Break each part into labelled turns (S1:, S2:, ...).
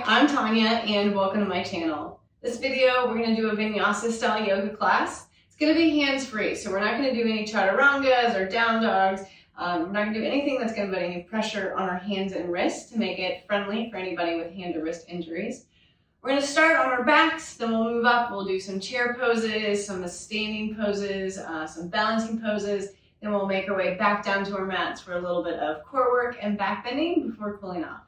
S1: Hi, I'm Tanya and welcome to my channel. This video, we're going to do a vinyasa style yoga class. It's going to be hands-free, so we're not going to do any chaturangas or down dogs. We're not going to do anything that's going to put any pressure on our hands and wrists to make it friendly for anybody with hand or wrist injuries. We're going to start on our backs, then we'll move up. We'll do some chair poses, some standing poses, some balancing poses. Then we'll make our way back down to our mats for a little bit of core work and back bending before cooling off.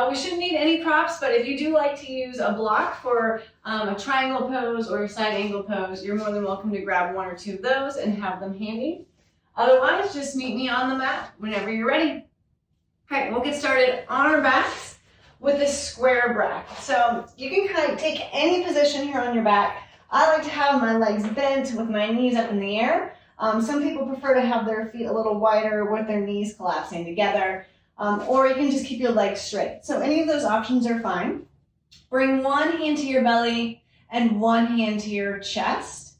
S1: We shouldn't need any props, but if you do like to use a block for a triangle pose or a side angle pose, you're more than welcome to grab one or two of those and have them handy. Otherwise, just meet me on the mat whenever you're ready. All right, we'll get started on our backs with this square breath. So you can kind of take any position here on your back. I like to have my legs bent with my knees up in the air. Some people prefer to have their feet a little wider with their knees collapsing together. Or you can just keep your legs straight. So any of those options are fine. Bring one hand to your belly and one hand to your chest.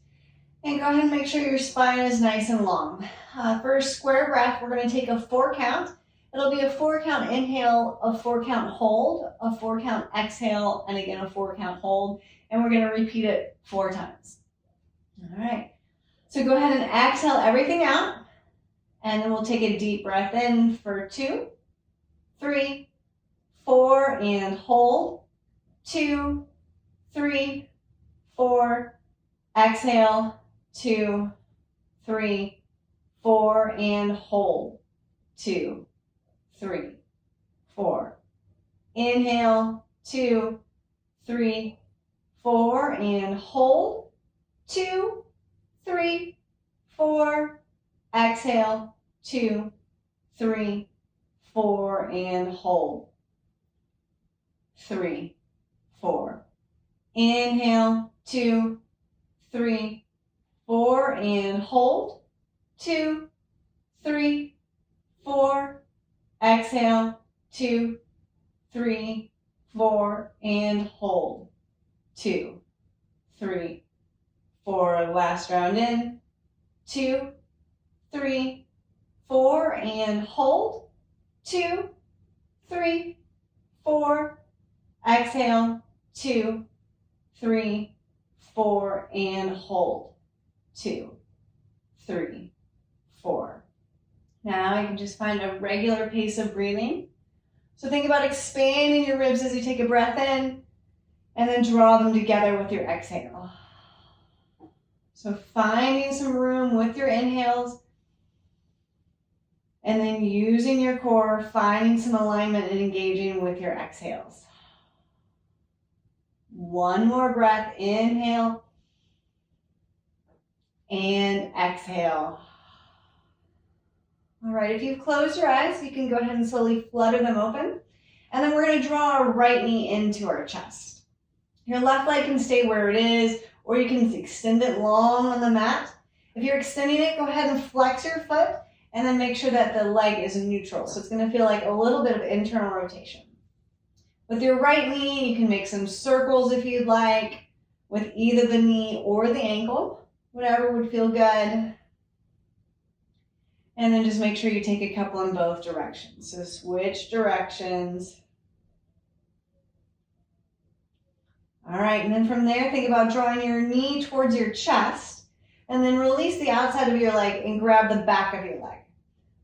S1: And go ahead and make sure your spine is nice and long. For a square breath, we're going to take a 4 count. It'll be a 4 count inhale, a 4 count hold, a 4 count exhale, and again a 4 count hold. And we're going to repeat it 4 times. All right. So go ahead and exhale everything out. And then we'll take a deep breath in for 2, 3, 4, and hold. 2, 3, 4, exhale. 2, 3, 4, and hold. 2, 3, 4. Inhale. 2, 3, 4, and hold. 2, 3, 4. Exhale. 2, 3, 4, and hold. 3, 4. Inhale. 2, 3, 4, and hold. 2, 3, 4. Exhale. 2, 3, 4, and hold. 2, 3, 4. Last round in. 2, 3, 4, and hold. 2, 3, 4. Exhale. 2, 3, 4, and hold. 2, 3, 4. Now you can just find a regular pace of breathing. So think about expanding your ribs as you take a breath in, and then draw them together with your exhale. So finding some room with your inhales, and then using your core, finding some alignment and engaging with your exhales. One more breath, inhale and exhale. All right, if you've closed your eyes, you can go ahead and slowly flutter them open. And then we're going to draw our right knee into our chest. Your left leg can stay where it is, or you can extend it long on the mat. If you're extending it, go ahead and flex your foot and then make sure that the leg is neutral. So it's going to feel like a little bit of internal rotation. With your right knee, you can make some circles if you'd like, with either the knee or the ankle, whatever would feel good. And then just make sure you take a couple in both directions. So switch directions. All right, and then from there, think about drawing your knee towards your chest, and then release the outside of your leg and grab the back of your leg.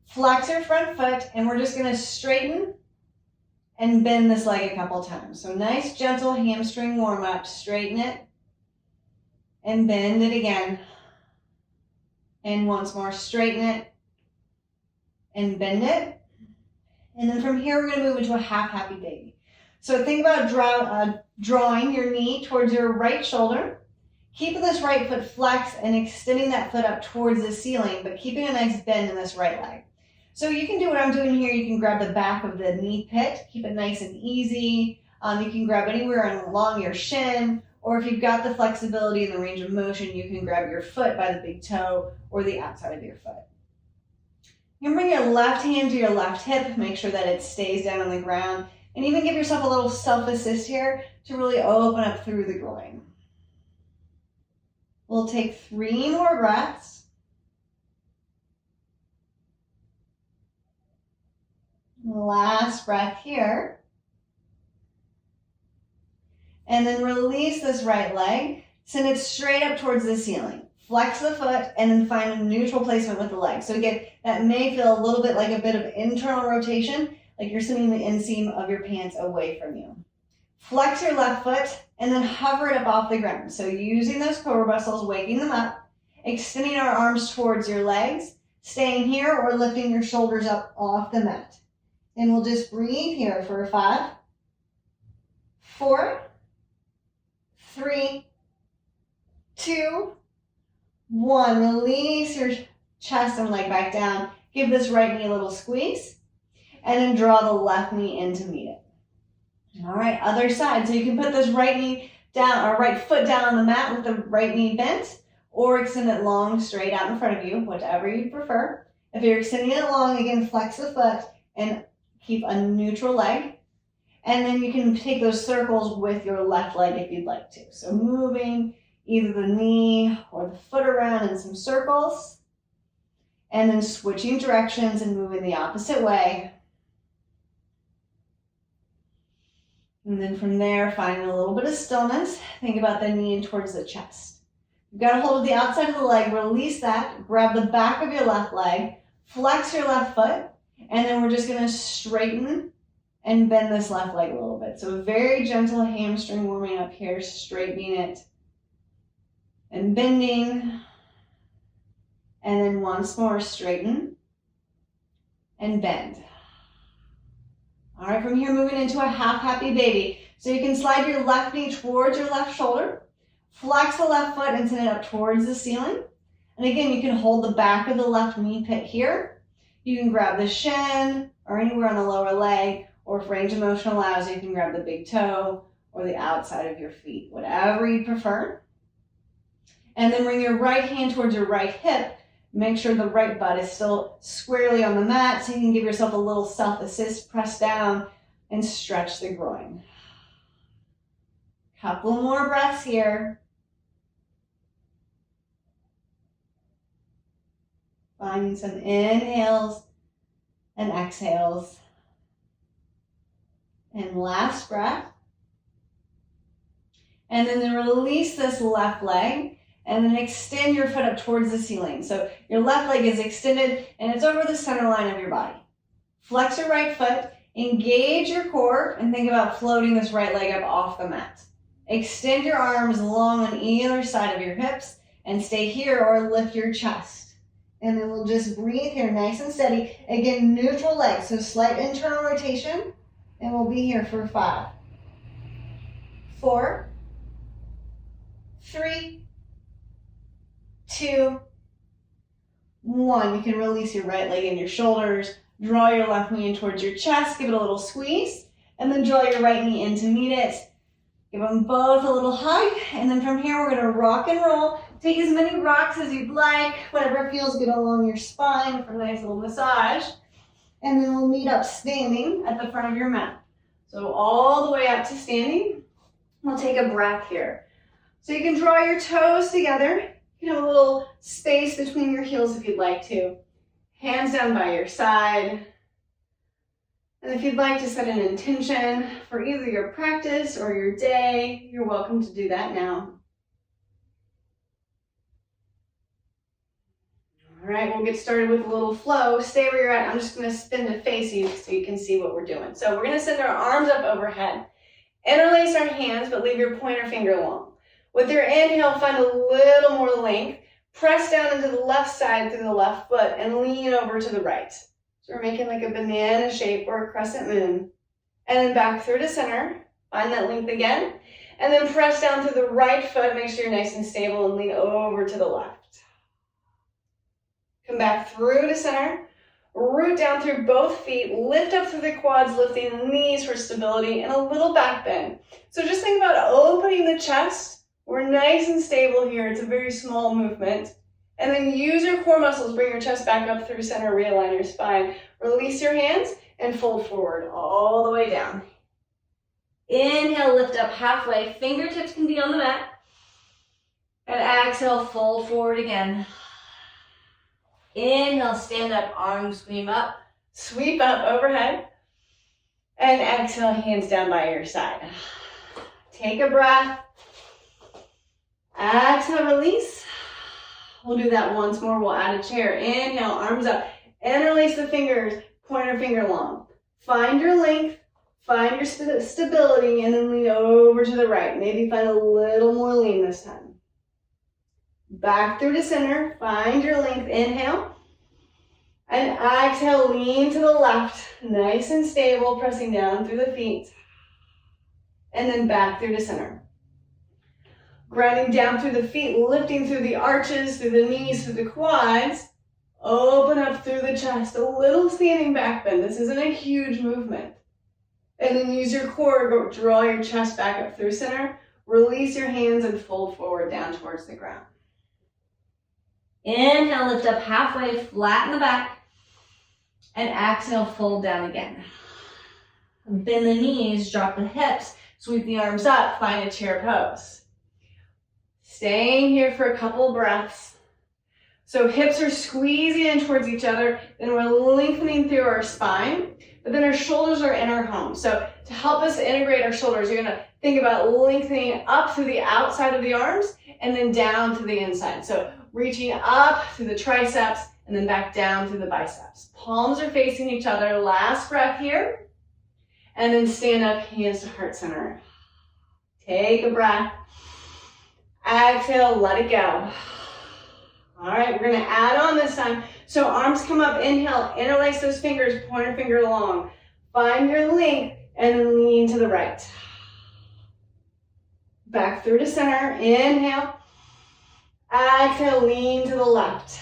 S1: Flex your front foot, and we're just going to straighten and bend this leg a couple times. So nice, gentle hamstring warm up. Straighten it and bend it again. And once more, straighten it and bend it. And then from here, we're going to move into a half happy baby. So think about drawing your knee towards your right shoulder. Keeping this right foot flexed and extending that foot up towards the ceiling, but keeping a nice bend in this right leg. So you can do what I'm doing here. You can grab the back of the knee pit. Keep it nice and easy. You can grab anywhere along your shin, or if you've got the flexibility and the range of motion, you can grab your foot by the big toe or the outside of your foot. You can bring your left hand to your left hip. Make sure that it stays down on the ground. And even give yourself a little self-assist here to really open up through the groin. We'll take 3 more breaths. Last breath here.
S2: And then release this right leg. Send it straight up towards the ceiling. Flex the foot and then find a neutral placement with the leg. So again, that may feel a little bit like a bit of internal rotation, like you're sending the inseam of your pants away from you. Flex your left foot and then hover it up off the ground. So using those core muscles, waking them up, extending our arms towards your legs, staying here or lifting your shoulders up off the mat. And we'll just breathe here for 5, 4, 3, 2, 1. Release your chest and leg back down. Give this right knee a little squeeze. And then draw the left knee in to meet it. All right, other side. So you can put this right knee down, or right foot down on the mat with the right knee bent, or extend it long, straight out in front of you, whatever you prefer. If you're extending it long, again, flex the foot and keep a neutral leg. And then you can take those circles with your left leg if you'd like to. So moving either the knee or the foot around in some circles, and then switching directions and moving the opposite way. And then from there, finding a little bit of stillness. Think about the knee in towards the chest. You've got a hold of the outside of the leg, release that, grab the back of your left leg, flex your left foot, and then we're just gonna straighten and bend this left leg a little bit. So very gentle hamstring warming up here, straightening it and bending. And then once more, straighten and bend. All right, from here, moving into a half happy baby. So you can slide your left knee towards your left shoulder, flex the left foot and send it up towards the ceiling. And again, you can hold the back of the left knee pit here. You can grab the shin or anywhere on the lower leg, or if range of motion allows, you can grab the big toe or the outside of your feet, whatever you prefer. And then bring your right hand towards your right hip. Make sure the right butt is still squarely on the mat so you can give yourself a little self-assist, press down and stretch the groin. Couple more breaths here. Finding some inhales and exhales. And last breath. And then release this left leg. And then extend your foot up towards the ceiling. So your left leg is extended and it's over the center line of your body. Flex your right foot, engage your core, and think about floating this right leg up off the mat. Extend your arms long on either side of your hips and stay here or lift your chest. And then we'll just breathe here nice and steady. Again, neutral leg, so slight internal rotation. And we'll be here for 5, 4, 3, 2, 1. You can release your right leg and your shoulders. Draw your left knee in towards your chest. Give it a little squeeze. And then draw your right knee in to meet it. Give them both a little hug. And then from here, we're going to rock and roll. Take as many rocks as you'd like. Whatever feels good along your spine for a nice little massage. And then we'll meet up standing at the front of your mat. So all the way up to standing. We'll take a breath here. So you can draw your toes together. You can have a little space between your heels if you'd like to. Hands down by your side. And if you'd like to set an intention for either your practice or your day, you're welcome to do that now. All right, we'll get started with a little flow. Stay where you're at. I'm just going to spin to face you so you can see what we're doing. So we're going to send our arms up overhead. Interlace our hands, but leave your pointer finger long. With your inhale, find a little more length. Press down into the left side through the left foot and lean over to the right. So we're making like a banana shape or a crescent moon. And then back through to center. Find that length again. And then press down through the right foot. Make sure you're nice and stable and lean over to the left. Come back through to center. Root down through both feet. Lift up through the quads, lifting the knees for stability and a little back bend. So just think about opening the chest. We're nice and stable here. It's a very small movement. And then use your core muscles. Bring your chest back up through center. Realign your spine. Release your hands and fold forward all the way down. Inhale, lift up halfway. Fingertips can be on the mat. And exhale, fold forward again. Inhale, stand up, arms sweep up overhead. And exhale, hands down by your side. Take a breath. Exhale, release. We'll do that once more. We'll add a chair. Inhale, arms up. Interlace the fingers, pointer finger long. Find your length, find your stability, and then lean over to the right. Maybe find a little more lean this time. Back through to center. Find your length. Inhale. And exhale, lean to the left. Nice and stable, pressing down through the feet. And then back through to center. Grounding down through the feet, lifting through the arches, through the knees, through the quads. Open up through the chest, a little standing back bend. This isn't a huge movement. And then use your core, go draw your chest back up through center. Release your hands and fold forward down towards the ground. Inhale, lift up halfway, flatten the back. And exhale, fold down again. Bend the knees, drop the hips, sweep the arms up, find a chair pose. Staying here for a couple breaths. So hips are squeezing in towards each other, then we're lengthening through our spine, but then our shoulders are in our home. So to help us integrate our shoulders, you're gonna think about lengthening up through the outside of the arms and then down to the inside. So reaching up through the triceps and then back down through the biceps. Palms are facing each other. Last breath here. And then stand up, hands to heart center. Take a breath. Exhale, let it go. All right, we're gonna add on this time. So arms come up, inhale, interlace those fingers, pointer finger long. Find your length and then lean to the right. Back through to center, inhale. Exhale, lean to the left.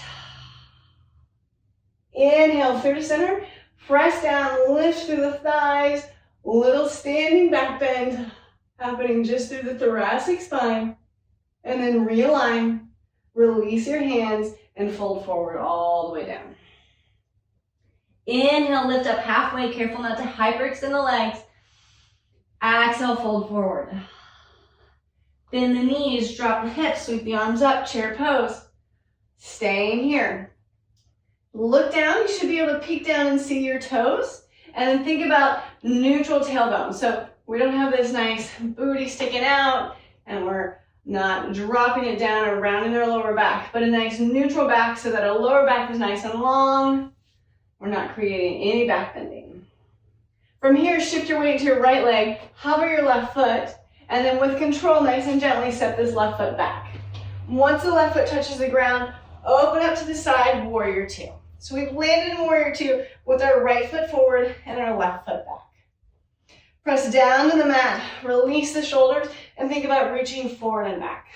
S2: Inhale through to center, press down, lift through the thighs, little standing back bend happening just through the thoracic spine. And then realign, release your hands, and fold forward all the way down. Inhale, lift up halfway, careful not to hyperextend the legs. Exhale, fold forward. Bend the knees, drop the hips, sweep the arms up, chair pose. Staying here. Look down, you should be able to peek down and see your toes. And then think about neutral tailbone. So we don't have this nice booty sticking out, and we're not dropping it down or rounding our lower back, but a nice neutral back so that our lower back is nice and long. We're not creating any back bending. From here, shift your weight to your right leg, hover your left foot, and then with control, nice and gently step this left foot back. Once the left foot touches the ground, open up to the side, warrior two. So we've landed in warrior two with our right foot forward and our left foot back. Press down to the mat, release the shoulders, and think about reaching forward and back.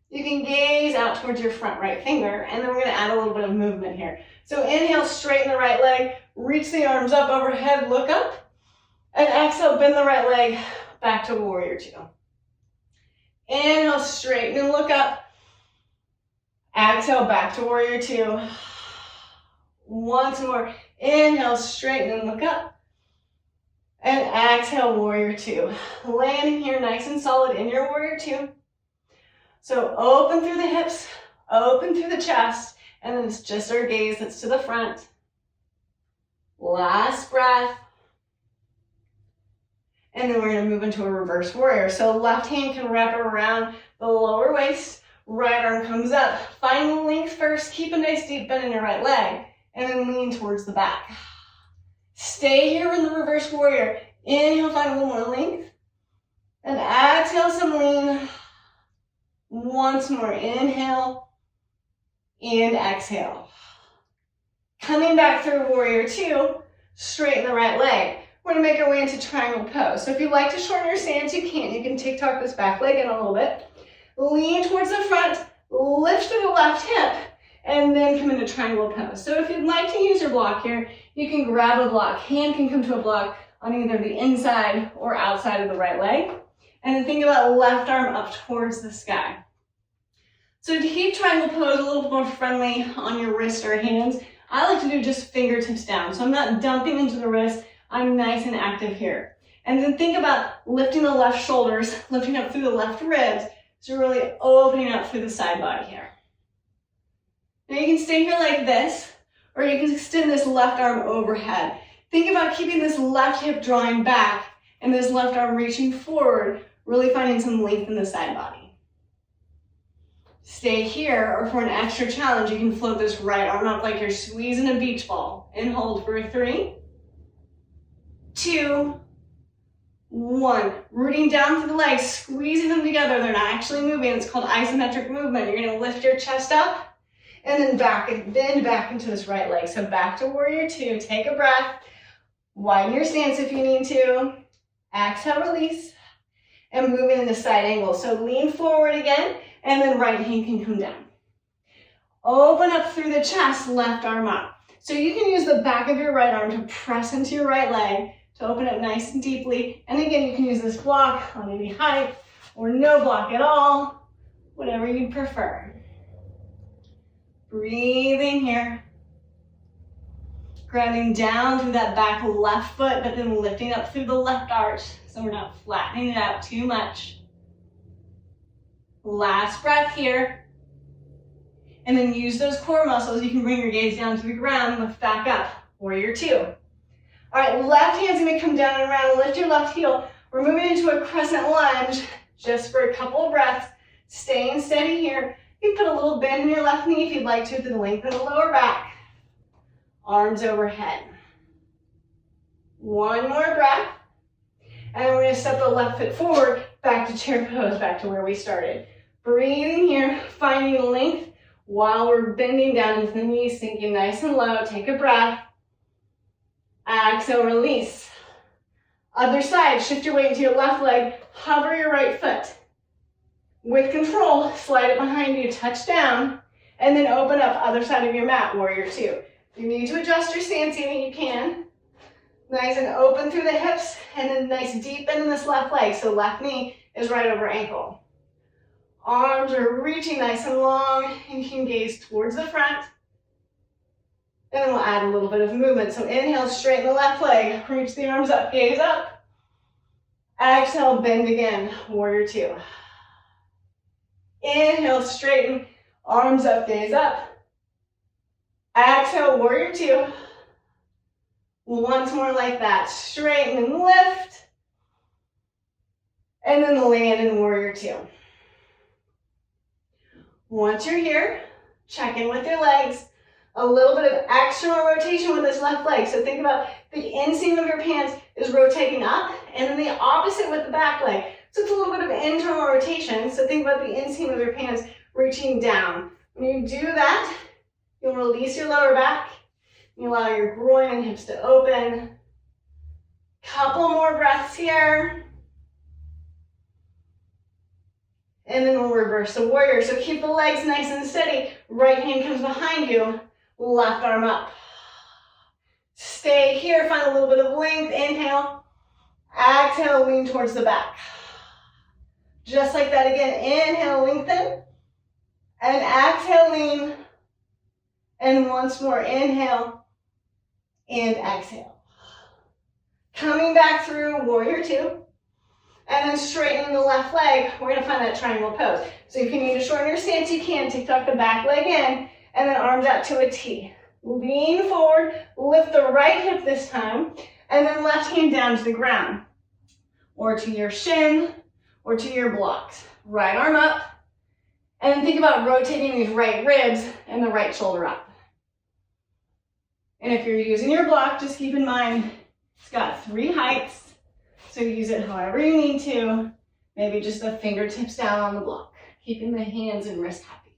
S2: You can gaze out towards your front right finger, and then we're gonna add a little bit of movement here. So inhale, straighten the right leg, reach the arms up overhead, look up, and exhale, bend the right leg back to warrior two. Inhale, straighten and look up. Exhale, back to warrior two. Once more, inhale, straighten and look up. And exhale, warrior two. Landing here nice and solid in your warrior two. So open through the hips, open through the chest, and then it's just our gaze that's to the front. Last breath. And then we're gonna move into a reverse warrior. So left hand can wrap around the lower waist, right arm comes up. Find the length first, keep a nice deep bend in your right leg, and then lean towards the back. Stay here in the reverse warrior. Inhale, find a little more length. And exhale, some lean. Once more, inhale and exhale. Coming back through warrior two, straighten the right leg. We're gonna make our way into triangle pose. So if you'd like to shorten your stance, you can. You can tick-tock this back leg in a little bit. Lean towards the front, lift through the left hip, and then come into triangle pose. So if you'd like to use your block here, you can grab a block. Hand can come to a block on either the inside or outside of the right leg. And then think about left arm up towards the sky. So to keep triangle pose a little more friendly on your wrist or hands, I like to do just fingertips down. So I'm not dumping into the wrist. I'm nice and active here. And then think about lifting the left shoulders, lifting up through the left ribs. So really opening up through the side body here. Now you can stay here like this, or you can extend this left arm overhead. Think about keeping this left hip drawing back and this left arm reaching forward, really finding some length in the side body. Stay here, or for an extra challenge, you can float this right arm up like you're squeezing a beach ball. And hold for 3, 2, 1. Rooting down through the legs, squeezing them together. They're not actually moving. It's called isometric movement. You're going to lift your chest up and then back and bend back into this right leg. So back to warrior 2. Take a breath. Widen your stance if you need to. Exhale, release. And move into side angle. So lean forward again, and then right hand can come down. Open up through the chest, left arm up. So you can use the back of your right arm to press into your right leg to open up nice and deeply. And again, you can use this block on any height or no block at all, whatever you prefer. Breathing here. Grounding down through that back left foot, but then lifting up through the left arch so we're not flattening it out too much. Last breath here. And then use those core muscles. You can bring your gaze down to the ground, lift back up. Warrior 2. All right, left hand's gonna come down and around. Lift your left heel. We're moving into a crescent lunge just for a couple of breaths. Staying steady here. You can put a little bend in your left knee if you'd like to the length of the lower back. Arms overhead. One more breath. And we're going to step the left foot forward, back to chair pose, back to where we started. Breathing here, finding length while we're bending down into the knees, sinking nice and low. Take a breath. Exhale, release. Other side, shift your weight into your left leg, hover your right foot. With control, slide it behind you, touch down, and then open up other side of your mat, warrior 2. If you need to adjust your stance, even you can. Nice and open through the hips, and then nice deep bend in this left leg, so left knee is right over ankle. Arms are reaching nice and long, and you can gaze towards the front. And then we'll add a little bit of movement. So inhale, straighten the left leg, reach the arms up, gaze up. Exhale, bend again, warrior 2. Inhale, straighten, arms up, gaze up. Exhale, warrior 2. Once more like that, straighten and lift. And then land in warrior 2. Once you're here, check in with your legs. A little bit of external rotation with this left leg. So think about the inseam of your pants is rotating up, and then the opposite with the back leg. So it's a little bit of internal rotation. So think about the inseam of your pants reaching down. When you do that, you'll release your lower back. You allow your groin and hips to open. Couple more breaths here. And then we'll reverse the warrior. So keep the legs nice and steady. Right hand comes behind you. Left arm up. Stay here. Find a little bit of length. Inhale. Exhale, lean towards the back. Just like that again. Inhale, lengthen. And exhale, lean. And once more. Inhale. And exhale. Coming back through warrior 2. And then straightening the left leg, we're going to find that triangle pose. So if you need to shorten your stance, you can. Tuck the back leg in, and then arms out to a T. Lean forward, lift the right hip this time, and then left hand down to the ground. Or to your shin, or to your blocks. Right arm up, and then think about rotating these right ribs and the right shoulder up. And if you're using your block, just keep in mind, it's got 3 heights. So use it however you need to. Maybe just the fingertips down on the block, keeping the hands and wrists happy.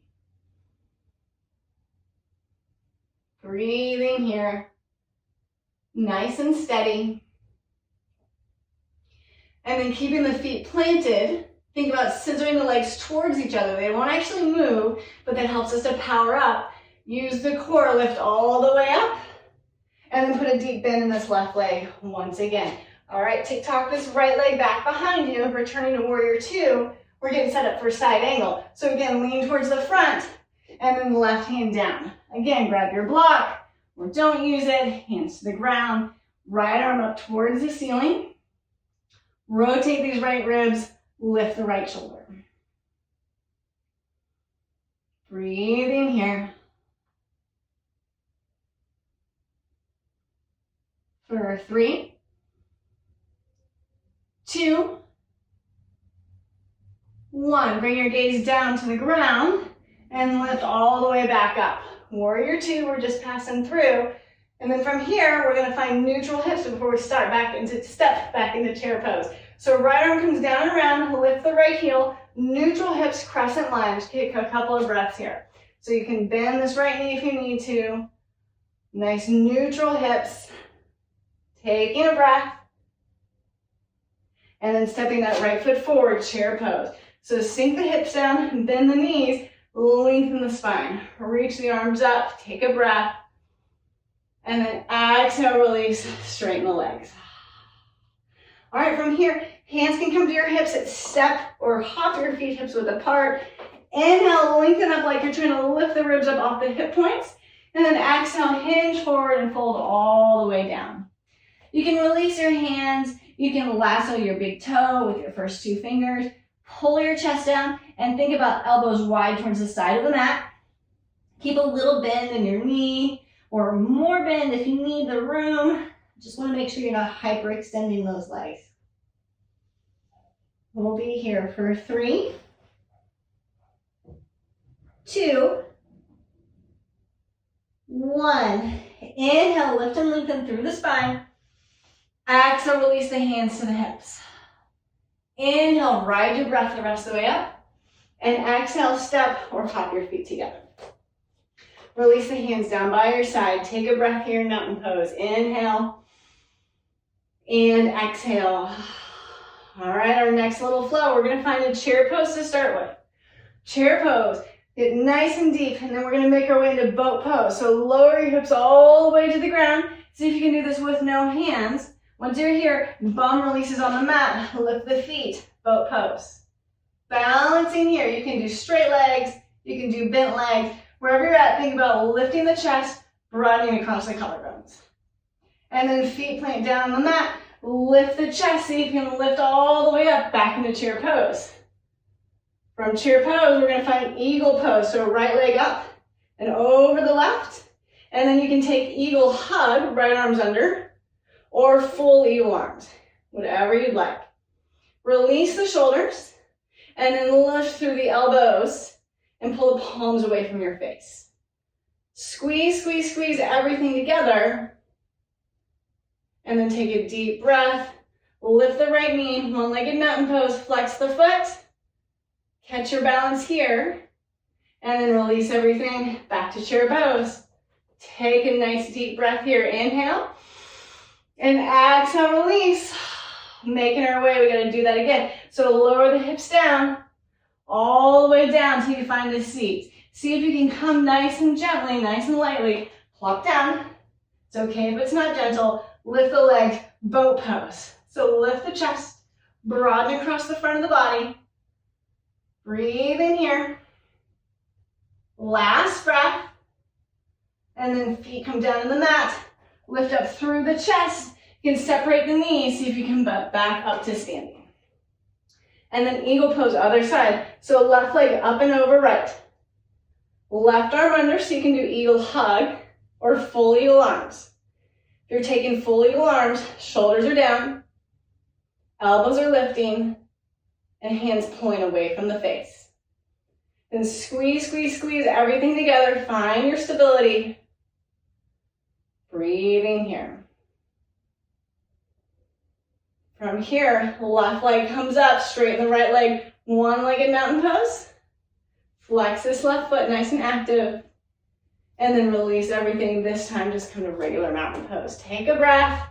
S2: Breathing here, nice and steady. And then keeping the feet planted. Think about scissoring the legs towards each other. They won't actually move, but that helps us to power up. Use the core, lift all the way up. And then put a deep bend in this left leg once again. All right, tick-tock this right leg back behind you, returning to warrior 2. We're getting set up for side angle. So again, lean towards the front, and then left hand down. Again, grab your block, or don't use it, hands to the ground, right arm up towards the ceiling. Rotate these right ribs, lift the right shoulder. Breathing here. For 3, 2, 1. Bring your gaze down to the ground and lift all the way back up. Warrior 2, we're just passing through. And then from here, we're gonna find neutral hips before we step back into chair pose. So right arm comes down and around, lift the right heel, neutral hips, crescent lunge. Take a couple of breaths here. So you can bend this right knee if you need to. Nice neutral hips. Taking a breath. And then stepping that right foot forward, chair pose. So sink the hips down, bend the knees, lengthen the spine. Reach the arms up, take a breath. And then exhale, release, straighten the legs. All right, from here, hands can come to your hips at step or hop your feet hips width apart. Inhale, lengthen up like you're trying to lift the ribs up off the hip points. And then exhale, hinge forward and fold all the way down. You can release your hands. You can lasso your big toe with your first 2 fingers. Pull your chest down and think about elbows wide towards the side of the mat. Keep a little bend in your knee or more bend if you need the room. Just want to make sure you're not hyperextending those legs. We'll be here for 3, 2, 1. Inhale, lift and lengthen through the spine. Exhale, release the hands to the hips. Inhale, ride your breath the rest of the way up. And exhale, step or hop your feet together. Release the hands down by your side. Take a breath here, mountain pose. Inhale and exhale. All right, our next little flow, we're gonna find a chair pose to start with. Chair pose, get nice and deep, and then we're gonna make our way into boat pose. So lower your hips all the way to the ground. See if you can do this with no hands. Once you're here, bum releases on the mat. Lift the feet, boat pose. Balancing here, you can do straight legs, you can do bent legs. Wherever you're at, think about lifting the chest, broadening across the collarbones. And then feet plant down on the mat, lift the chest, see if you can lift all the way up, back into chair pose. From chair pose, we're gonna find eagle pose. So right leg up and over the left. And then you can take eagle hug, right arms under, or full eagle arms, whatever you'd like. Release the shoulders and then lift through the elbows and pull the palms away from your face. Squeeze, squeeze, squeeze everything together. And then take a deep breath. Lift the right knee, one-legged mountain pose, flex the foot. Catch your balance here. And then release everything back to chair pose. Take a nice deep breath here. Inhale. And exhale, release. Making our way, we gotta do that again. So lower the hips down, all the way down till you find the seat. See if you can come nice and gently, nice and lightly. Plop down. It's okay if it's not gentle. Lift the legs, boat pose. So lift the chest, broaden across the front of the body. Breathe in here. Last breath. And then feet come down to the mat. Lift up through the chest. You can separate the knees. See if you can butt back up to standing. And then eagle pose, other side. So left leg up and over right. Left arm under, so you can do eagle hug or full eagle arms. If you're taking full eagle arms, shoulders are down, elbows are lifting, and hands pulling away from the face. Then squeeze, squeeze, squeeze everything together. Find your stability. Breathing here. From here, left leg comes up, straighten the right leg, one-legged mountain pose. Flex this left foot, nice and active. And then release everything. This time, just come to regular mountain pose. Take a breath.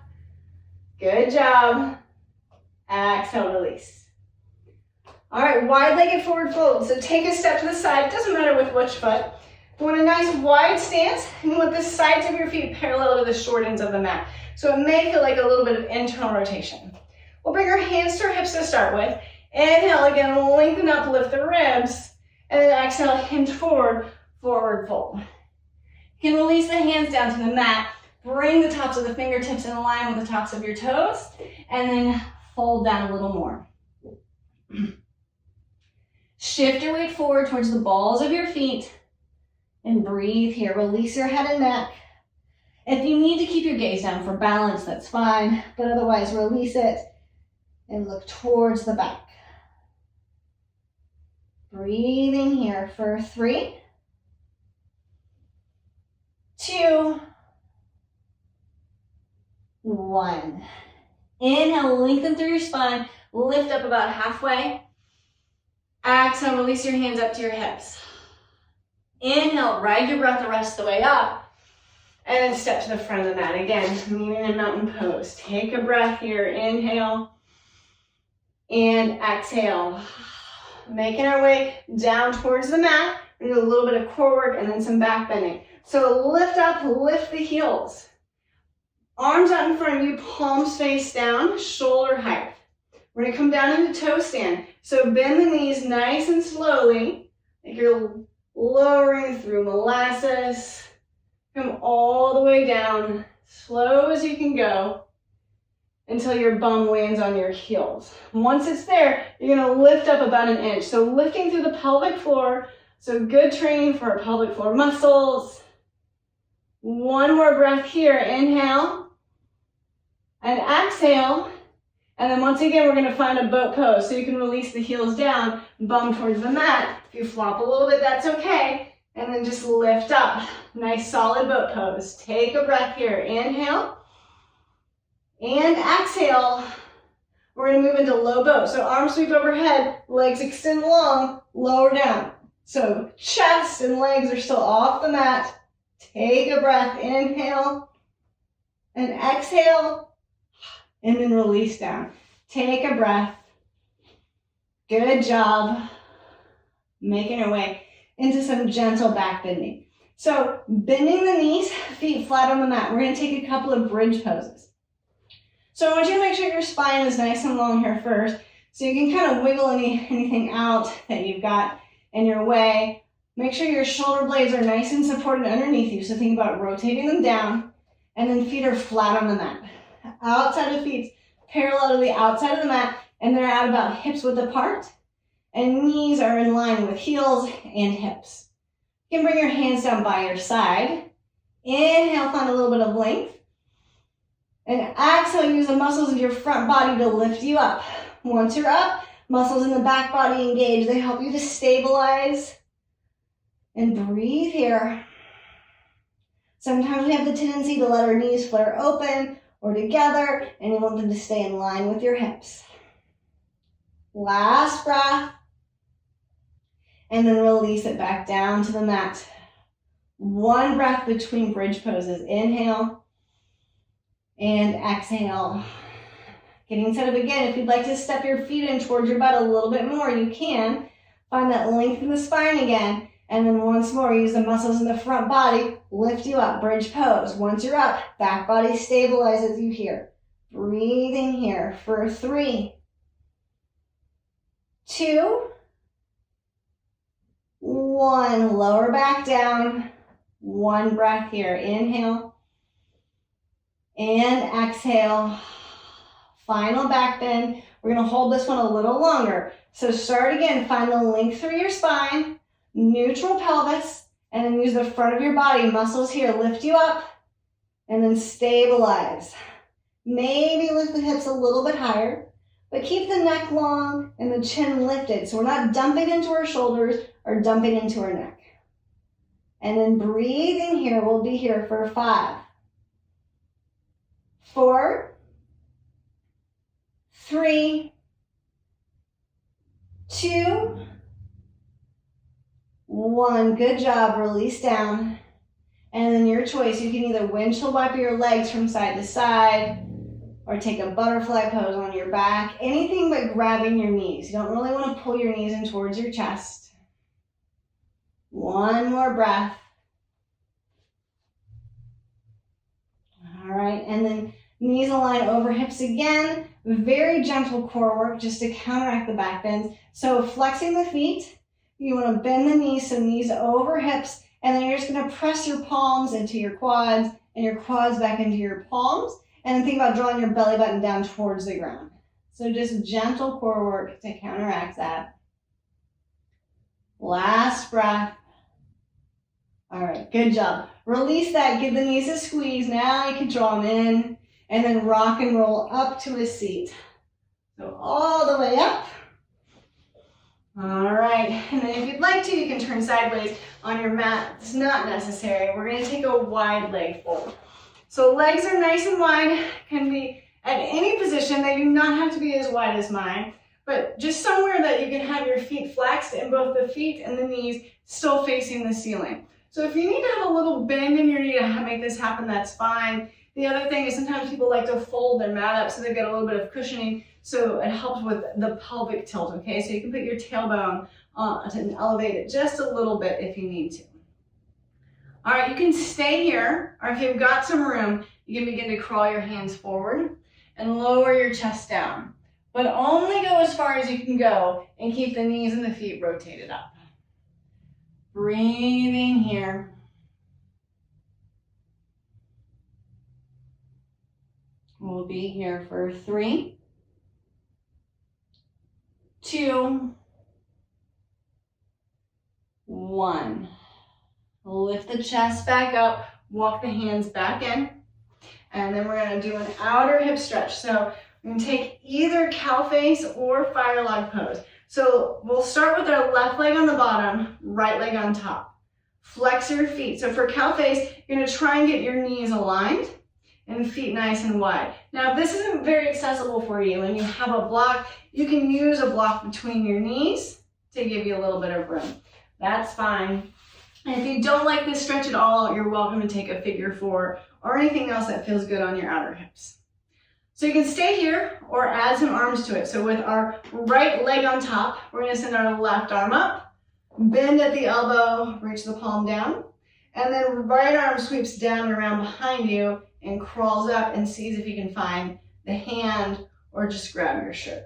S2: Good job. Exhale, release. All right, wide-legged forward fold. So take a step to the side. Doesn't matter with which foot. You want a nice wide stance. You want the sides of your feet parallel to the short ends of the mat. So it may feel like a little bit of internal rotation. We'll bring our hands to our hips to start with. Inhale again, lengthen up, lift the ribs. And then exhale, hinge forward, forward fold. You can release the hands down to the mat. Bring the tops of the fingertips in line with the tops of your toes. And then fold down a little more. Shift your weight forward towards the balls of your feet. And breathe here. Release your head and neck. If you need to keep your gaze down for balance, that's fine. But otherwise, release it and look towards the back. Breathing here for 3, 2, 1. Inhale, lengthen through your spine, lift up about halfway. Exhale, release your hands up to your hips. Inhale, ride your breath the rest of the way up. And then step to the front of the mat. Again, meeting in mountain pose. Take a breath here. Inhale and exhale. Making our way down towards the mat. We're gonna do a little bit of core work and then some back bending. So lift up, lift the heels. Arms out in front of you, palms face down, shoulder height. We're gonna come down into toe stand. So bend the knees nice and slowly, like you're lowering through molasses. Come all the way down, slow as you can go, until your bum lands on your heels. Once it's there, you're gonna lift up about an inch. So lifting through the pelvic floor, so good training for our pelvic floor muscles. One more breath here, inhale, and exhale. And then once again, we're gonna find a boat pose. So you can release the heels down, bum towards the mat. If you flop a little bit, that's okay. And then just lift up. Nice solid boat pose. Take a breath here. Inhale. And exhale. We're gonna move into low boat. So arms sweep overhead, legs extend long, lower down. So chest and legs are still off the mat. Take a breath. Inhale. And exhale. And then release down. Take a breath. Good job. Making our way into some gentle back bending. So bending the knees, feet flat on the mat. We're gonna take a couple of bridge poses. So I want you to make sure your spine is nice and long here first. So you can kind of wiggle anything out that you've got in your way. Make sure your shoulder blades are nice and supported underneath you. So think about rotating them down, and then feet are flat on the mat. Outside of feet, parallel to the outside of the mat, and they're at about hips width apart. And knees are in line with heels and hips. You can bring your hands down by your side. Inhale, find a little bit of length. And exhale, use the muscles of your front body to lift you up. Once you're up, muscles in the back body engage. They help you to stabilize. And breathe here. Sometimes we have the tendency to let our knees flare open or together, and you want them to stay in line with your hips. Last breath. And then release it back down to the mat. One breath between bridge poses. Inhale and exhale. Getting set up again. If you'd like to step your feet in towards your butt a little bit more, you can. Find that length in the spine again. And then once more, use the muscles in the front body. Lift you up. Bridge pose. Once you're up, back body stabilizes you here. Breathing here for 3, 2, 1. Lower back down. One breath here. Inhale. And exhale. Final back bend. We're going to hold this one a little longer. So start again. Find the length through your spine. Neutral pelvis. And then use the front of your body. Muscles here. Lift you up. And then stabilize. Maybe lift the hips a little bit higher. But keep the neck long and the chin lifted. So we're not dumping into our shoulders or dumping into our neck. And then breathing here. We'll be here for 5, 4, 3, 2, 1. Good job. Release down. And then your choice. You can either windshield wiper your legs from side to side, or take a butterfly pose on your back. Anything but grabbing your knees. You don't really want to pull your knees in towards your chest. One more breath. All right, and then knees align over hips again. Very gentle core work just to counteract the back bends. So flexing the feet, you want to bend the knees, so knees over hips, and then you're just going to press your palms into your quads and your quads back into your palms. And then think about drawing your belly button down towards the ground. So just gentle core work to counteract that. Last breath. All right, good job. Release that, give the knees a squeeze. Now you can draw them in and then rock and roll up to a seat. So all the way up. All right, and then if you'd like to, you can turn sideways on your mat. It's not necessary. We're gonna take a wide leg fold. So legs are nice and wide, can be at any position. They do not have to be as wide as mine, but just somewhere that you can have your feet flexed and both the feet and the knees still facing the ceiling. So if you need to have a little bend in your knee to make this happen, that's fine. The other thing is sometimes people like to fold their mat up so they've got a little bit of cushioning, so it helps with the pelvic tilt, okay? So you can put your tailbone and elevate it just a little bit if you need to. All right, you can stay here, or if you've got some room, you can begin to crawl your hands forward and lower your chest down. But only go as far as you can go and keep the knees and the feet rotated up. Breathing here. We'll be here for 3, 2, 1. Lift the chest back up, walk the hands back in, and then we're going to do an outer hip stretch. So we're going to take either cow face or fire log pose. So we'll start with our left leg on the bottom, right leg on top. Flex your feet. So for cow face, you're going to try and get your knees aligned and feet nice and wide. Now, if this isn't very accessible for you and you have a block, you can use a block between your knees to give you a little bit of room. That's fine. And if you don't like this stretch at all, you're welcome to take a figure 4 or anything else that feels good on your outer hips. So you can stay here or add some arms to it. So with our right leg on top, we're going to send our left arm up, bend at the elbow, reach the palm down, and then right arm sweeps down and around behind you and crawls up and sees if you can find the hand or just grab your shirt.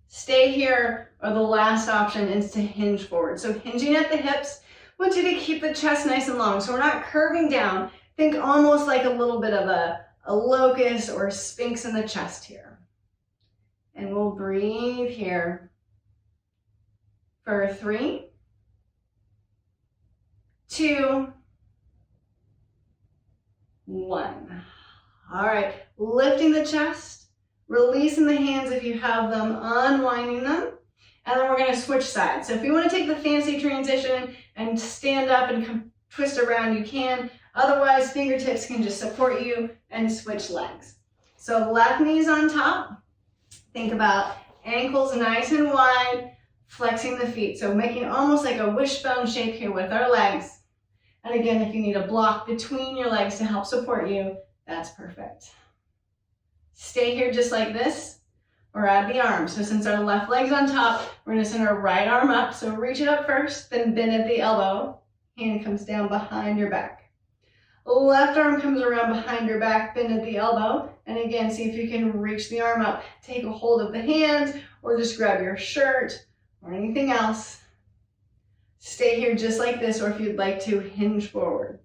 S2: Stay here, or the last option is to hinge forward. So hinging at the hips, I want you to keep the chest nice and long. So we're not curving down. Think almost like a little bit of a locust or sphinx in the chest here. And we'll breathe here for 3, 2, 1. All right, lifting the chest, releasing the hands if you have them, unwinding them, and then we're going to switch sides. So if you want to take the fancy transition and stand up and twist around, you can. Otherwise, fingertips can just support you and switch legs. So left knee's on top. Think about ankles nice and wide, flexing the feet. So making almost like a wishbone shape here with our legs. And again, if you need a block between your legs to help support you, that's perfect. Stay here just like this, or add the arms. So since our left leg's on top, we're going to send our right arm up. So reach it up first, then bend at the elbow. Hand comes down behind your back. Left arm comes around behind your back, bend at the elbow. And again, see if you can reach the arm up. Take a hold of the hand, or just grab your shirt, or anything else. Stay here just like this, or if you'd like to, hinge forward.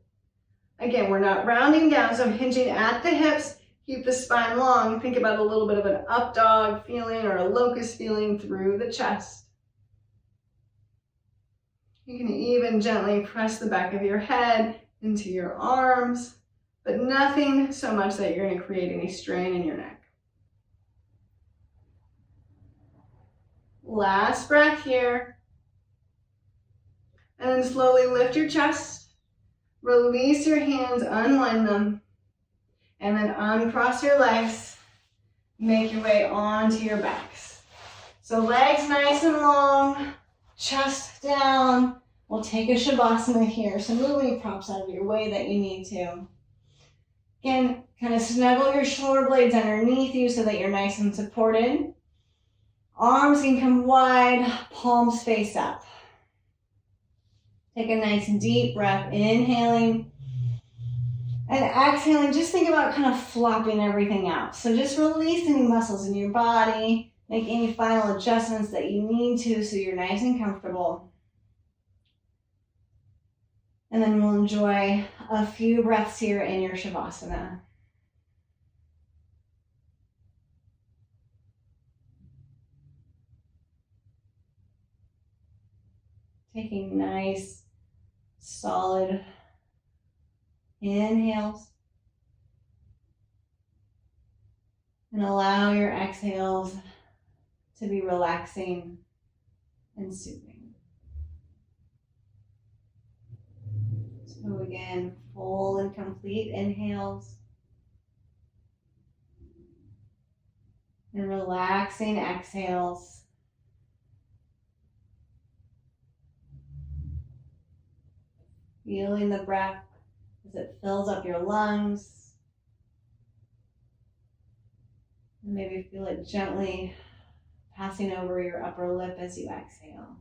S2: Again, we're not rounding down, so hinging at the hips. Keep the spine long. Think about a little bit of an up dog feeling or a locust feeling through the chest. You can even gently press the back of your head into your arms, but nothing so much that you're going to create any strain in your neck. Last breath here. And then slowly lift your chest. Release your hands, unwind them. And then uncross your legs, make your way onto your backs. So legs nice and long, chest down. We'll take a Shavasana here. So move any props out of your way that you need to. Again, kind of snuggle your shoulder blades underneath you so that you're nice and supported. Arms can come wide, palms face up. Take a nice deep breath, inhaling. And exhaling, just think about kind of flopping everything out. So just release any muscles in your body. Make any final adjustments that you need to so you're nice and comfortable. And then we'll enjoy a few breaths here in your Shavasana. Taking nice, solid inhales, and allow your exhales to be relaxing and soothing. So again, full and complete inhales. And relaxing exhales. Feeling the breath as it fills up your lungs. And maybe feel it gently passing over your upper lip as you exhale.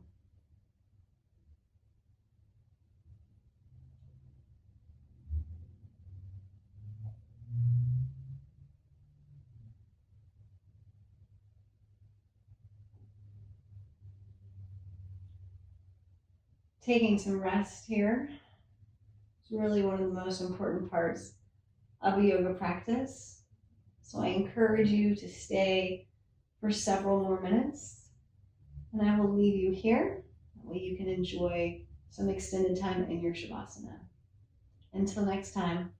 S2: Taking some rest here is really one of the most important parts of a yoga practice. So I encourage you to stay for several more minutes, and I will leave you here. That way you can enjoy some extended time in your Shavasana. Until next time,